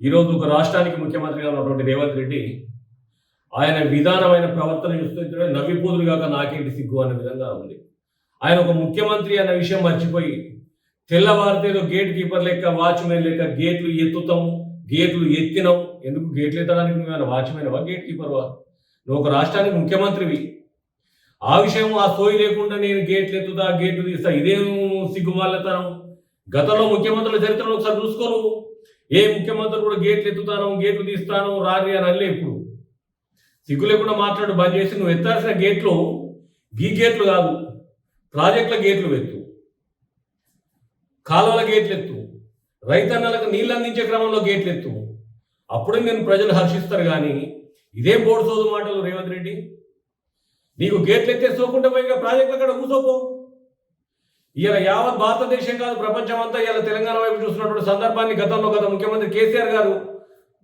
ఈరోజు ఒక రాష్ట్రానికి ముఖ్యమంత్రిగా ఉన్నటువంటి రేవంత్ రెడ్డి ఆయన విధానమైన ప్రవర్తన చూస్తుంటే నవ్విపోదురుగాక నాకేంటి సిగ్గు అనే విధంగా ఉంది. ఆయన ఒక ముఖ్యమంత్రి అన్న విషయం మర్చిపోయి తెల్లవారితేదో గేట్ కీపర్ లెక్క వాచ్మెన్ లెక్క గేట్లు ఎత్తుతాం, గేట్లు ఎత్తినాం. ఎందుకు గేట్లు ఎత్తడానికి నువ్వు వాచ్మెన్వా, గేట్ కీపర్వా? నువ్వు ఒక రాష్ట్రానికి ముఖ్యమంత్రివి. ఆ విషయం ఆ సోయి లేకుండా నేను గేట్లు ఎత్తుతా, గేట్లు తీస్తా, ఇదేం సిగ్గుమాలతనం? గతంలో ముఖ్యమంత్రుల చరిత్రను ఒకసారి చూసుకోను. ఏ ముఖ్యమంత్రి కూడా గేట్లు ఎత్తుతాను, గేట్లు తీస్తాను రారి అని అనలే. ఇప్పుడు సిగ్గు లేకుండా మాట్లాడు బంద్ చేసి నువ్వు ఎత్తాల్సిన గేట్లు గీ గేట్లు కాదు, ప్రాజెక్టుల గేట్లు ఎత్తు, కాలువల గేట్లు ఎత్తు, రైతన్నలకు నీళ్ళు అందించే క్రమంలో గేట్లు ఎత్తు. అప్పుడే నేను ప్రజలు హర్షిస్తారు. కానీ ఇదేం బోర్డు సోదు మాటలు రేవంత్ రెడ్డి. నీకు గేట్లు ఎత్తేసుకోకుండా పోయి ప్రాజెక్టులు అక్కడ కూసోపో. ఇలా యావత్ భారతదేశం కాదు ప్రపంచం అంతా ఇలా తెలంగాణ వైపు చూస్తున్నటువంటి సందర్భాన్ని గతంలో గత ముఖ్యమంత్రి కేసీఆర్ గారు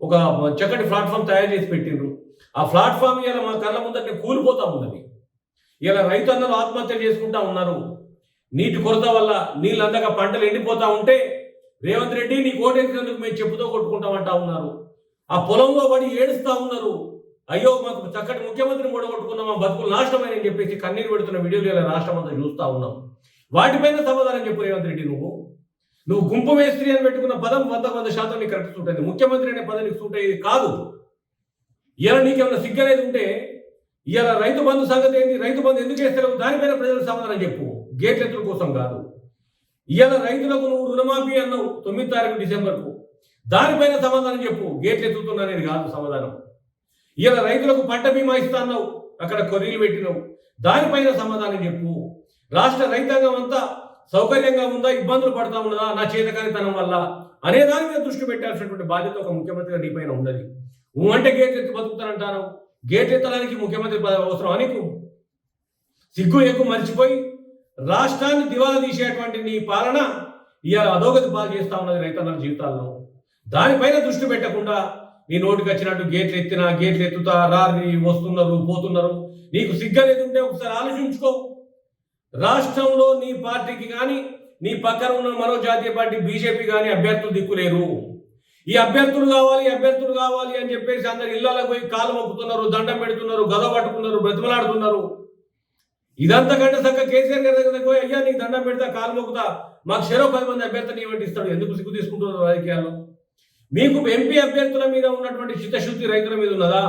ఒక చక్కటి ప్లాట్ఫామ్ తయారు చేసి పెట్టిండ్రు. ఆ ప్లాట్ఫామ్ ఇలా మా కళ్ళ ముందర కూలిపోతా ఉన్నది. ఇలా రైతన్నలు ఆత్మహత్యలు చేసుకుంటా ఉన్నారు. నీటి కొరత వల్ల నీళ్ళు అందక పంటలు ఎండిపోతా ఉంటే రేవంత్ రెడ్డి నీ కోటేసినందుకు మేము చెప్పుతో కొట్టుకుంటామంటా ఉన్నారు. ఆ పొలంలో పడి ఏడుస్తా ఉన్నారు. అయ్యో మాకు చక్కటి ముఖ్యమంత్రిని కూడా కొట్టుకున్నాం, మా బతుకులు నాశనమని చెప్పేసి కన్నీరు పెడుతున్న వీడియోలు ఇలా రాష్ట్రం అంతా చూస్తూ ఉన్నాం. వాటిపైన సమాధానం చెప్పు రేవంత్ రెడ్డి. నువ్వు గుంపు మేస్త్రి అని పెట్టుకున్న పదం 100% నీకు కరెక్ట్ సూట్ అయింది. ముఖ్యమంత్రి అనే పదం నీకు సూట్ అయ్యేది కాదు. ఇలా నీకేమైనా సిగ్గనేది ఉంటే ఇలా రైతు బంధు సంగతి ఏంది, రైతు బంధు ఎందుకు వేస్తారు, దానిపైన ప్రజలకు సమాధానం చెప్పు. గేట్ల ఎత్తుల కోసం కాదు. ఇలా రైతులకు నువ్వు రుణమాఫీ అన్నావు 9 తారీఖు డిసెంబర్కు, దానిపైన సమాధానం చెప్పు. గేట్లు ఎత్తుతున్నా అనేది కాదు సమాధానం. ఇలా రైతులకు పంట బీమా ఇస్తా అన్నావు, అక్కడ కొర్రీలు పెట్టినావు, దానిపైన సమాధానం చెప్పు. రాష్ట్ర రైతాంగం అంతా సౌకర్యంగా ఉందా, ఇబ్బందులు పడతా ఉన్నదా నా చేతకానితనం వల్ల అనే దాని మీద దృష్టి పెట్టాల్సినటువంటి బాధ్యత ఒక ముఖ్యమంత్రిగా నీ పైన ఉన్నది. నువ్వు అంటే గేట్లు ఎత్తి బతుకుతానంటాను. గేట్లు ఎత్తడానికి ముఖ్యమంత్రి అవసరం నీకు? సిగ్గు ఎక్కువ మర్చిపోయి రాష్ట్రాన్ని దివాలా తీసేటువంటి నీ పాలన ఇవాళ అధోగతి పాలు చేస్తా ఉన్నది రైతన్నల జీవితాల్లో. దానిపైన దృష్టి పెట్టకుండా నీ నోటికి వచ్చినట్టు గేట్లు ఎత్తినా, గేట్లు ఎత్తుతా రారి వస్తున్నారు పోతున్నారు. నీకు సిగ్గనేది ఉంటే ఒకసారి ఆలోచించుకో. రాష్ట్రంలో నీ పార్టీకి కానీ నీ పక్కన ఉన్న మరో జాతీయ పార్టీ బీజేపీ కానీ అభ్యర్థులు దిక్కులేరు. ఈ అభ్యర్థులు కావాలి అని చెప్పేసి అందరు ఇళ్లలో పోయి కాలు మొక్కుతున్నారు, దండం పెడుతున్నారు, గద పట్టుకున్నారు, బ్రతిమలాడుతున్నారు. ఇదంతా కంటే చక్క కేసీఆర్ గారి దగ్గర పోయి అయ్యా నీకు దండం పెడతా, కాలు మొక్కుతా, మాకు 10 మంది అభ్యర్థులు ఇవ్వండి ఇస్తాడు. ఎందుకు సిగ్గు తీసుకుంటున్నారు రాజకీయాల్లో? మీకు ఎంపీ అభ్యర్థుల మీద ఉన్నటువంటి చిత్తశుద్ధి రైతుల మీద ఉన్నదా?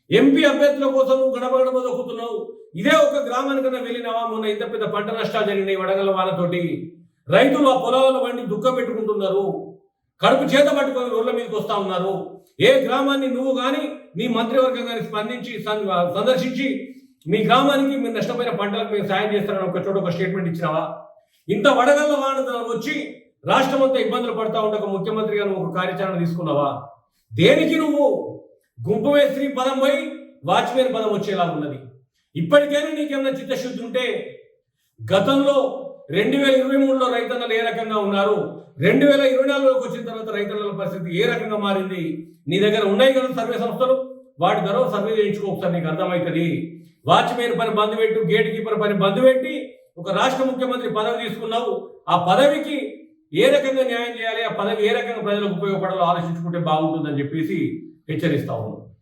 ఎంపీ అభ్యర్థుల కోసం నువ్వు గడప దొక్కుతున్నావు. ఇదే ఒక గ్రామానికన్నా వెళ్ళినావా? మొన్న ఇంత పెద్ద పంట నష్టాలు జరిగినాయి వడగల వాళ్ళతోటి. రైతులు ఆ పొలాలను వండి దుఃఖం పెట్టుకుంటున్నారు, కడుపు చేత పట్టుకొని రోడ్ల మీదకి వస్తా ఉన్నారు. ఏ గ్రామాన్ని నువ్వు కానీ నీ మంత్రివర్గం కానీ స్పందించి సందర్శించి మీ గ్రామానికి మీరు నష్టపోయిన పంటలకు మీరు సాయం చేస్తారని ఒక చోట ఒక స్టేట్మెంట్ ఇచ్చినావా? ఇంత వడగల్ల వాన వచ్చి రాష్ట్రం అంతా ఇబ్బందులు పడతా ఉండక ముఖ్యమంత్రిగా నువ్వు ఒక కార్యాచరణ తీసుకున్నావా? దేనికి నువ్వు గుంపు మేస్త్రి పదం పోయి వాచ్మెన్ పదం వచ్చేలా ఉన్నది. ఇప్పటికైనా నీకేమైనా చిత్తశుద్ధి ఉంటే గతంలో 2023లో రైతన్నలు ఏ రకంగా ఉన్నారు, 2024లోకి వచ్చిన తర్వాత రైతన్నల పరిస్థితి ఏ రకంగా మారింది? నీ దగ్గర ఉన్నాయి కదా సర్వే సంస్థలు, వాటి ద్వారా సర్వే చేయించుకో ఒకసారి, నీకు అర్థమవుతుంది. వాచ్మెన్ పని బంద్ పెట్టు, గేట్ కీపర్ పని బంద్ పెట్టి ఒక రాష్ట్ర ముఖ్యమంత్రి పదవి తీసుకున్నావు. ఆ పదవికి ఏ రకంగా న్యాయం చేయాలి, ఆ పదవి ఏ రకంగా ప్రజలకు ఉపయోగపడాలో ఆలోచించుకుంటే బాగుంటుందని చెప్పేసి హెచ్చరిస్తా ఉన్నాం.